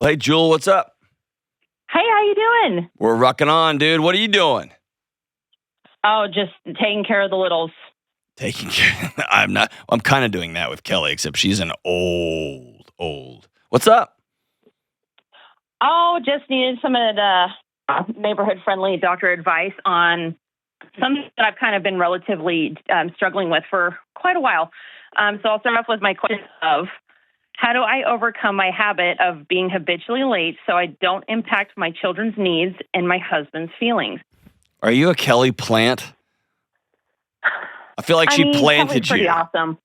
Hey, Jewel, what's up? Hey, how you doing? We're rocking on, dude. What are you doing? Oh, just taking care of the littles. Taking care. I'm not. I'm kind of doing that with Kelly, except she's an old. What's up? Oh, just needed some of the neighborhood-friendly doctor advice on something that I've kind of been relatively struggling with for quite a while. So I'll start off with my question of, how do I overcome my habit of being habitually late so I don't impact my children's needs and my husband's feelings? Are you a Kelly plant? I feel like she Kelly's planted pretty you awesome.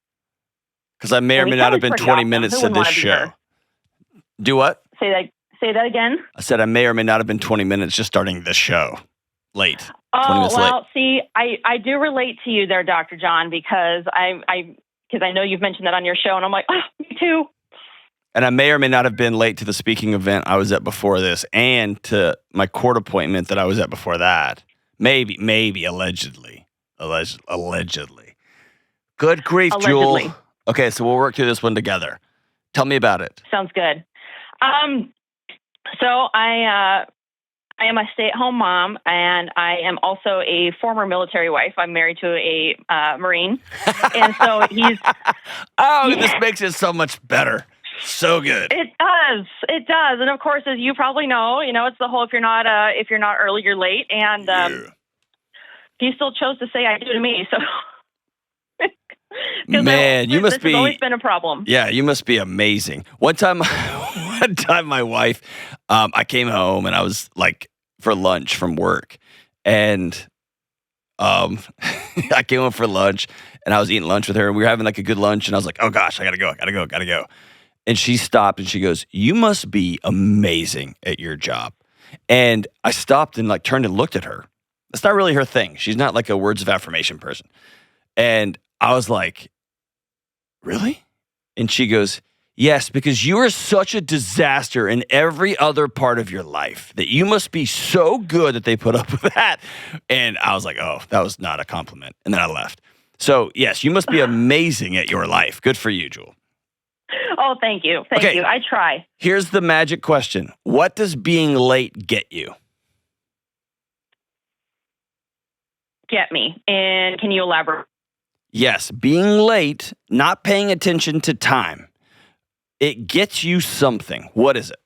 because I may or may not have Kelly's been pretty 20 awesome. minutes Who to wouldn't this want to be show. her? Do what? Say that again. I said I may or may not have been 20 minutes just starting this show. Late. 20 Oh, minutes late. well, see, I do relate to you there, Dr. John, because I know you've mentioned that on your show, and I'm like, oh, me too. And I may or may not have been late to the speaking event I was at before this and to my court appointment that I was at before that. Maybe, allegedly. Good grief, Allegedly. Jewel. Okay, so we'll work through this one together. Tell me about it. Sounds good. So I am a stay-at-home mom, and I am also a former military wife. I'm married to a Marine, and so he's. This makes it so much better. So good. It does, and of course, as you probably know, it's the whole if you're not early, you're late, and he still chose to say I do to me. So, man, you must this has always be. been a problem. Yeah, you must be amazing. One time, my wife, I came home and I was like for lunch from work, and I came home for lunch and I was eating lunch with her, and we were having like a good lunch, and I was like, oh gosh, I gotta go. And she stopped and she goes, you must be amazing at your job. And I stopped and like turned and looked at her. That's not really her thing. She's not like a words of affirmation person. And I was like, really? And she goes, yes, because you are such a disaster in every other part of your life that you must be so good that they put up with that. And I was like, oh, that was not a compliment. And then I left. So yes, you must be amazing at your life. Good for you, Jewel. Oh, thank you. Thank you. I try. Here's the magic question. What does being late get you? Get me. And can you elaborate? Yes, being late, not paying attention to time. It gets you something. What is it?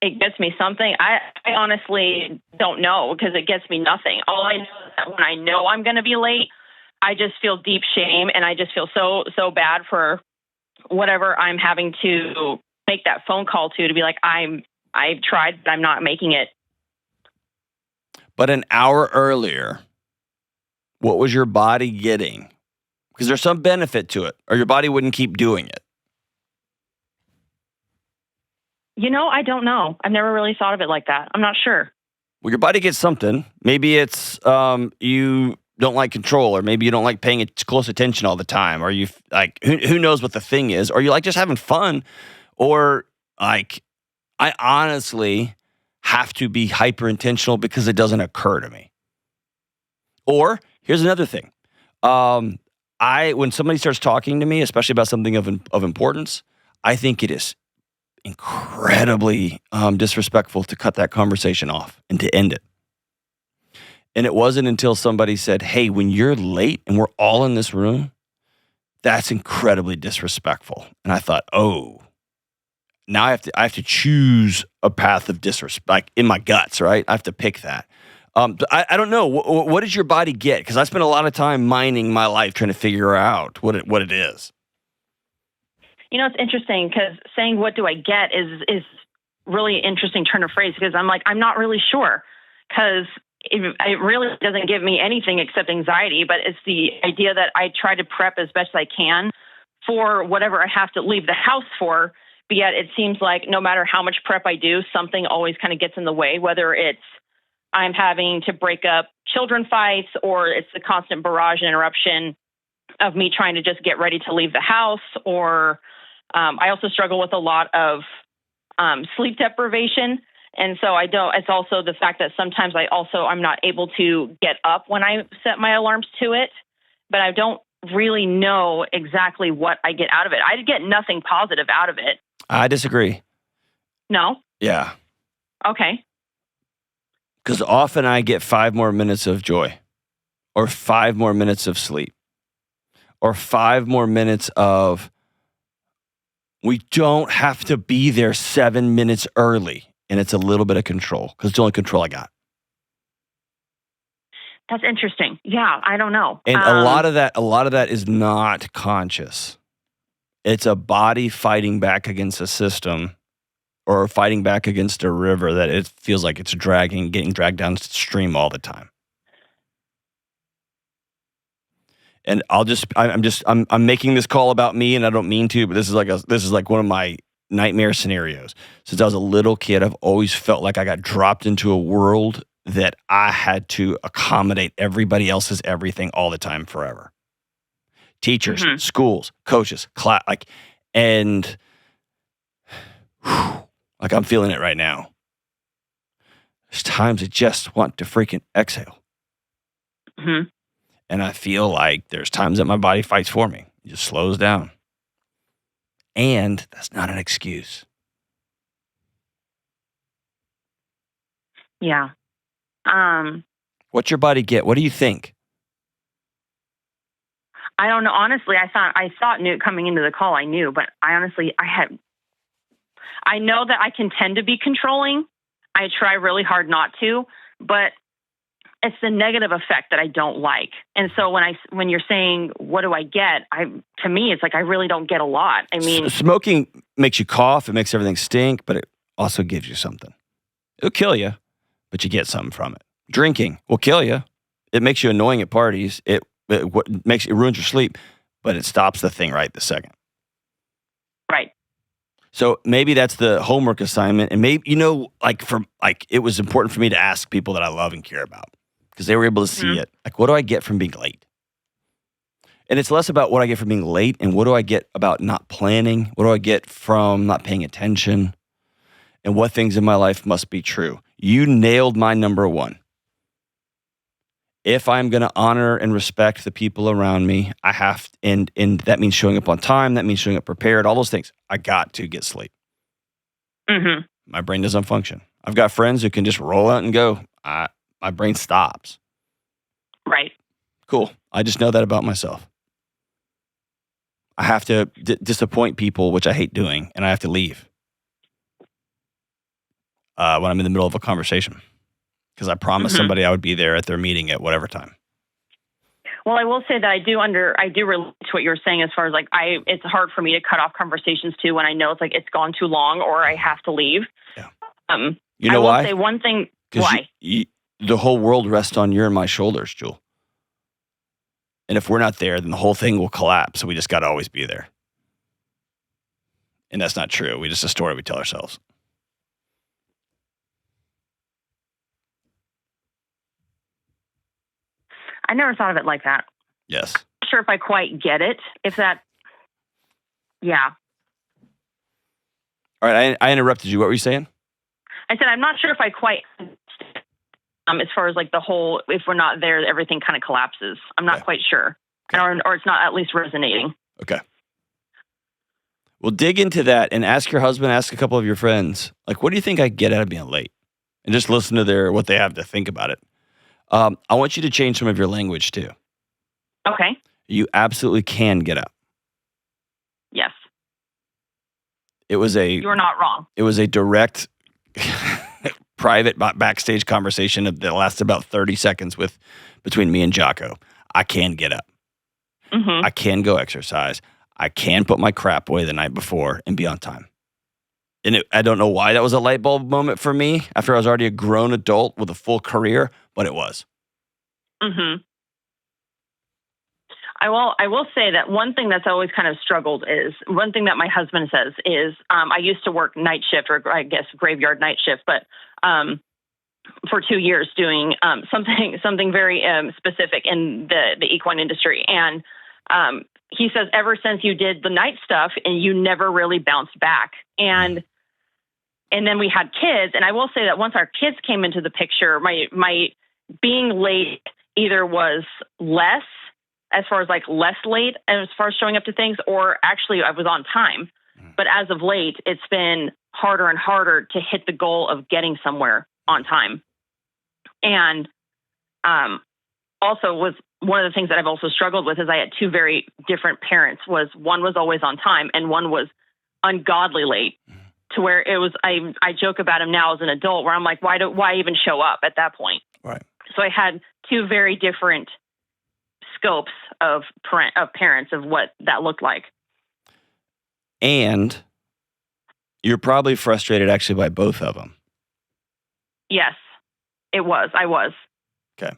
It gets me something. I honestly don't know, because it gets me nothing. All I know is that when I know I'm going to be late, I just feel deep shame, and I just feel so bad for whatever I'm having to make that phone call to be like, I've tried, but I'm not making it. But an hour earlier, what was your body getting? Because there's some benefit to it, or your body wouldn't keep doing it. I don't know. I've never really thought of it like that. I'm not sure. Well, your body gets something. Maybe it's you don't like control, or maybe you don't like paying close attention all the time, or you like who knows what the thing is, or you like just having fun, or like I honestly have to be hyper intentional because it doesn't occur to me. Or here's another thing. When somebody starts talking to me, especially about something of importance, I think it is incredibly disrespectful to cut that conversation off and to end it. And it wasn't until somebody said, hey, when you're late and we're all in this room, that's incredibly disrespectful. And I thought, oh, now I have to choose a path of disrespect, like in my guts, right? I have to pick that. I don't know. What does your body get? Because I spent a lot of time mining my life trying to figure out what it is. It's interesting, because saying what do I get is really interesting turn of phrase, because I'm like, I'm not really sure, because it really doesn't give me anything except anxiety, but it's the idea that I try to prep as best I can for whatever I have to leave the house for, but yet it seems like no matter how much prep I do, something always kind of gets in the way, whether it's I'm having to break up children fights, or it's the constant barrage and interruption of me trying to just get ready to leave the house, or I also struggle with a lot of sleep deprivation. And so it's also the fact that sometimes I'm not able to get up when I set my alarms to it, but I don't really know exactly what I get out of it. I get nothing positive out of it. I disagree. No? Yeah. Okay. Because often I get 5 more minutes of joy, or 5 more minutes of sleep, or 5 more minutes of, we don't have to be there 7 minutes early. And it's a little bit of control, because it's the only control I got. That's interesting. Yeah, I don't know. And a lot of that is not conscious. It's a body fighting back against a system, or fighting back against a river that it feels like it's getting dragged downstream all the time. And I'm making this call about me, and I don't mean to, but this is like one of my nightmare scenarios. Since I was a little kid, I've always felt like I got dropped into a world that I had to accommodate everybody else's everything all the time forever. Teachers, schools, coaches, class, and I'm feeling it right now. There's times I just want to freaking exhale. Mm-hmm. And I feel like there's times that my body fights for me. It just slows down. And that's not an excuse. Yeah. What's your body get? What do you think? I don't know. Honestly, I thought knew coming into the call. I knew, but I know that I can tend to be controlling. I try really hard not to, but it's the negative effect that I don't like. And so when you're saying, what do I get? To me, it's like, I really don't get a lot. I mean, smoking makes you cough. It makes everything stink, but it also gives you something. It'll kill you, but you get something from it. Drinking will kill you. It makes you annoying at parties. It ruins your sleep, but it stops the thing right the second. Right. So maybe that's the homework assignment. And maybe, it was important for me to ask people that I love and care about, because they were able to see it. Like, what do I get from being late? And it's less about what I get from being late and what do I get about not planning? What do I get from not paying attention? And what things in my life must be true? You nailed my number one. If I'm going to honor and respect the people around me, I have, and that means showing up on time. That means showing up prepared. All those things. I got to get sleep. Mm-hmm. My brain doesn't function. I've got friends who can just roll out and go. My brain stops. Right. Cool. I just know that about myself. I have to disappoint people, which I hate doing, and I have to leave when I'm in the middle of a conversation, because I promised somebody I would be there at their meeting at whatever time. Well, I will say that I do relate to what you're saying, as far as it's hard for me to cut off conversations too when I know it's gone too long or I have to leave. Yeah. You know why? I will say one thing. Why? The whole world rests on your and my shoulders, Jewel. And if we're not there, then the whole thing will collapse. So we just got to always be there. And that's not true. Just a story we tell ourselves. I never thought of it like that. Yes. Not sure if I quite get it. Yeah. All right. I interrupted you. What were you saying? I said, I'm not sure if I quite, as far as the whole, if we're not there, everything kind of collapses. I'm not quite sure. Okay. Or it's not at least resonating. Okay. Well, dig into that and ask your husband, ask a couple of your friends, what do you think I get out of being late? And just listen to what they have to think about it. I want you to change some of your language too. Okay. You absolutely can get up. Yes. You're not wrong. It was a direct, private backstage conversation that lasted about 30 seconds between me and Jocko. I can get up. Mm-hmm. I can go exercise. I can put my crap away the night before and be on time. And I don't know why that was a light bulb moment for me after I was already a grown adult with a full career, but it was. Mm-hmm. I will say that one thing that's always kind of struggled is, one thing that my husband says is, I used to work night shift, or I guess graveyard night shift, but for 2 years doing something very specific in the equine industry. And he says, ever since you did the night stuff, and you never really bounced back. And then we had kids. And I will say that once our kids came into the picture, my being late either was less, as far as less late, as far as showing up to things, or actually I was on time. But as of late, it's been harder and harder to hit the goal of getting somewhere on time. And also was one of the things that I've also struggled with is I had two very different parents. One was always on time and one was ungodly late, to where it was, I joke about him now as an adult, where I'm like, why even show up at that point? Right. So I had two very different scopes of parents of what that looked like. And you're probably frustrated actually by both of them. Yes, I was. Okay.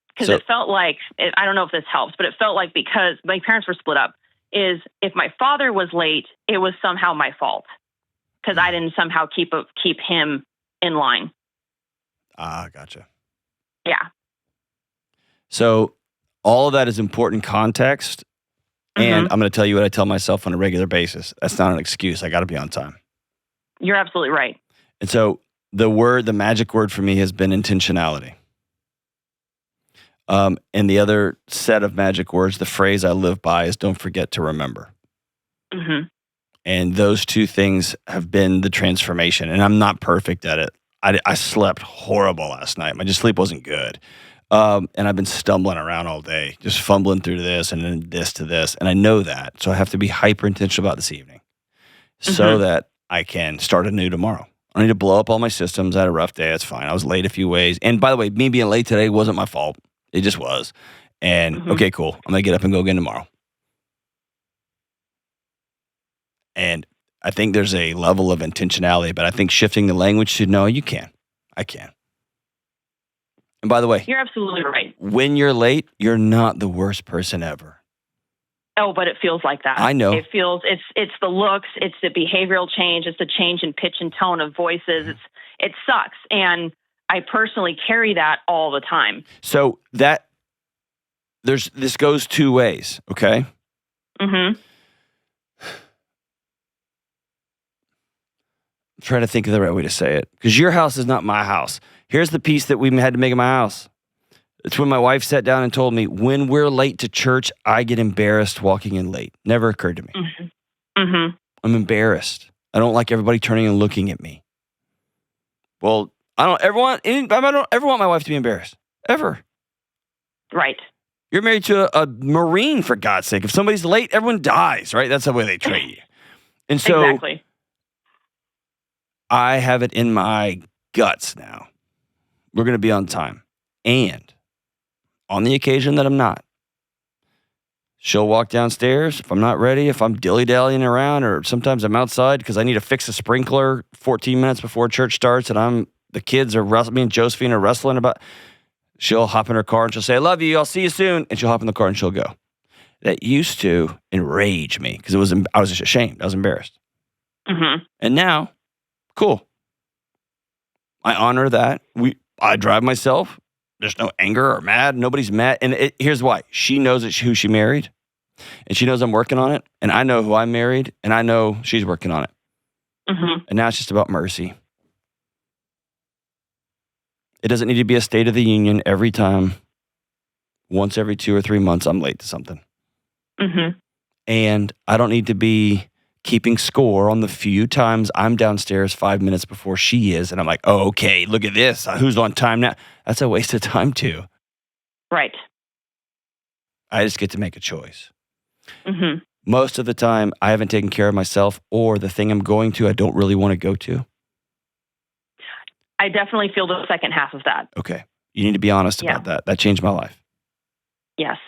Because it felt like, I don't know if this helps, but it felt like because my parents were split up, is if my father was late, it was somehow my fault because I didn't somehow keep him in line. Ah, gotcha. Yeah. So all of that is important context. And I'm going to tell you what I tell myself on a regular basis. That's not an excuse. I got to be on time. You're absolutely right. And so the magic word for me has been intentionality. And the other set of magic words, the phrase I live by is don't forget to remember. Mm-hmm. And those two things have been the transformation. And I'm not perfect at it. I slept horrible last night. My sleep wasn't good. And I've been stumbling around all day, just fumbling through this and then this to this. And I know that. So I have to be hyper intentional about this evening so that I can start anew tomorrow. I need to blow up all my systems. I had a rough day. That's fine. I was late a few ways. And by the way, me being late today wasn't my fault. It just was. And okay, cool. I'm going to get up and go again tomorrow. And I think there's a level of intentionality, but I think shifting the language to no, you can. I can. And by the way, you're absolutely right. When you're late, you're not the worst person ever. Oh, but it feels like that. I know. It feels, it's the looks, it's the behavioral change, it's the change in pitch and tone of voices. It sucks. And I personally carry that all the time. So this goes two ways, okay? Mm-hmm. I'm trying to think of the right way to say it. Because your house is not my house. Here's the piece that we had to make in my house. It's when my wife sat down and told me, when we're late to church, I get embarrassed walking in late. Never occurred to me. Mm-hmm. Mm-hmm. I'm embarrassed. I don't like everybody turning and looking at me. Well, I don't ever want my wife to be embarrassed. Ever. Right. You're married to a Marine, for God's sake. If somebody's late, everyone dies, right? That's the way they treat you. And so exactly. I have it in my guts now. We're going to be on time. And on the occasion that I'm not, she'll walk downstairs. If I'm not ready, if I'm dilly-dallying around, or sometimes I'm outside because I need to fix a sprinkler 14 minutes before church starts, and the kids are me and Josephine are wrestling about. She'll hop in her car and she'll say, "I love you. I'll see you soon." And she'll hop in the car and she'll go. That used to enrage me because I was just ashamed. I was embarrassed. Mm-hmm. And now, cool. I honor that. I drive myself. There's no anger or mad. Nobody's mad. And here's why. She knows who she married. And she knows I'm working on it. And I know who I married. And I know she's working on it. Mm-hmm. And now it's just about mercy. It doesn't need to be a State of the Union every time. Once every 2 or 3 months, I'm late to something. Mm-hmm. And I don't need to be keeping score on the few times I'm downstairs 5 minutes before she is. And I'm like, oh, okay, look at this. Who's on time now? That's a waste of time too. Right. I just get to make a choice. Mm-hmm. Most of the time, I haven't taken care of myself, or the thing I'm going to, I don't really want to go to. I definitely feel the second half of that. Okay. You need to be honest about that. That changed my life. Yes.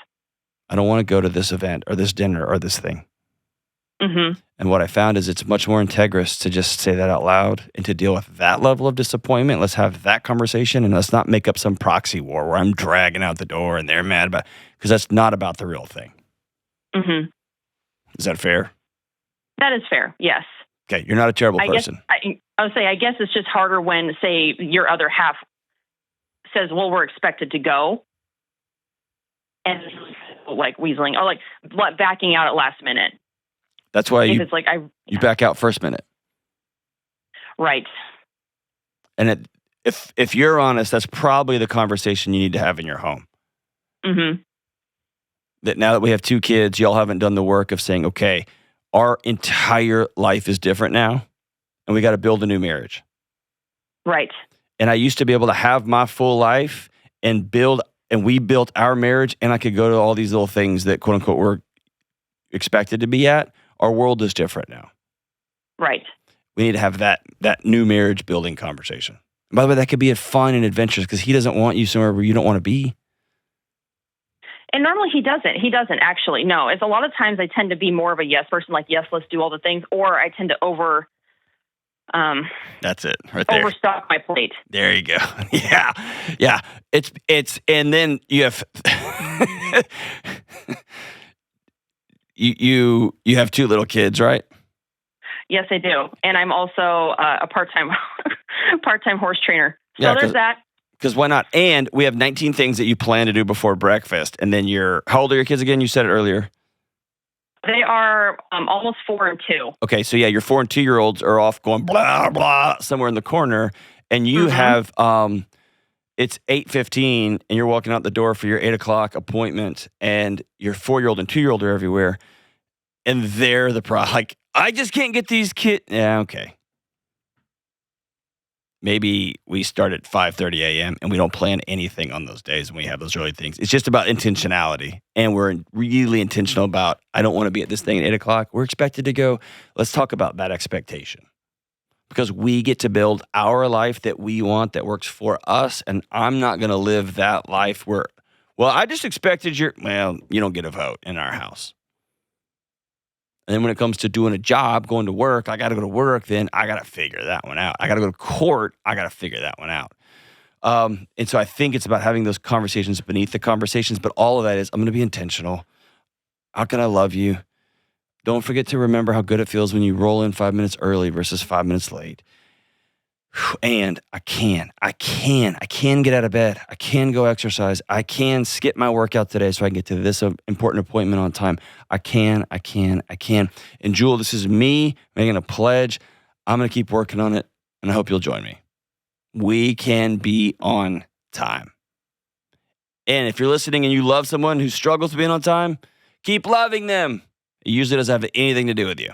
I don't want to go to this event or this dinner or this thing. Mm-hmm. And what I found is it's much more integrous to just say that out loud and to deal with that level of disappointment. Let's have that conversation, and let's not make up some proxy war where I'm dragging out the door and they're mad about, because that's not about the real thing. Mm-hmm. Is that fair? That is fair. Yes. Okay. You're not a terrible person. I would say, I guess it's just harder when, say, your other half says, well, we're expected to go. And like weaseling, or like backing out at last minute. That's why you back out first minute. Right. And if you're honest, that's probably the conversation you need to have in your home. Mm-hmm. That now that we have 2 kids, y'all haven't done the work of saying, okay, our entire life is different now, and we got to build a new marriage. Right. And I used to be able to have my full life and we built our marriage, and I could go to all these little things that, quote unquote, we're expected to be at. Our world is different now. Right. We need to have that new marriage building conversation. And by the way, that could be fun and adventurous because he doesn't want you somewhere where you don't want to be. And normally he doesn't. He doesn't actually. No, it's a lot of times I tend to be more of a yes person, like, yes, let's do all the things, or I tend to that's it right there. Overstock my plate. There you go. Yeah. Yeah. It's and then you have you have 2 little kids, right? Yes, I do. And I'm also a part-time horse trainer. So Yeah, there's that. Because why not? And we have 19 things that you plan to do before breakfast. And then how old are your kids again? You said it earlier. They are almost 4 and 2. Okay, so yeah, your 4 and 2-year-olds are off going blah, blah, somewhere in the corner. And you have, it's 8:15 and you're walking out the door for your 8 o'clock appointment. And your 4-year-old and 2-year-old are everywhere. And they're the problem. Like, I just can't get these kids. Yeah, okay. Maybe we start at 5:30 a.m. and we don't plan anything on those days when we have those early things. It's just about intentionality. And we're really intentional about, I don't want to be at this thing at 8 o'clock. We're expected to go. Let's talk about that expectation. Because we get to build our life that we want, that works for us. And I'm not going to live that life where, well, I just expected you don't get a vote in our house. And then when it comes to doing a job, going to work, I got to go to work, then I got to figure that one out. I got to go to court, I got to figure that one out. And so I think it's about having those conversations beneath the conversations, but all of that is, I'm going to be intentional. How can I love you? Don't forget to remember how good it feels when you roll in 5 minutes early versus 5 minutes late. And I can get out of bed. I can go exercise. I can skip my workout today so I can get to this important appointment on time. I can. And Jewel, this is me making a pledge. I'm going to keep working on it, and I hope you'll join me. We can be on time. And if you're listening and you love someone who struggles to be on time, keep loving them. It usually doesn't have anything to do with you.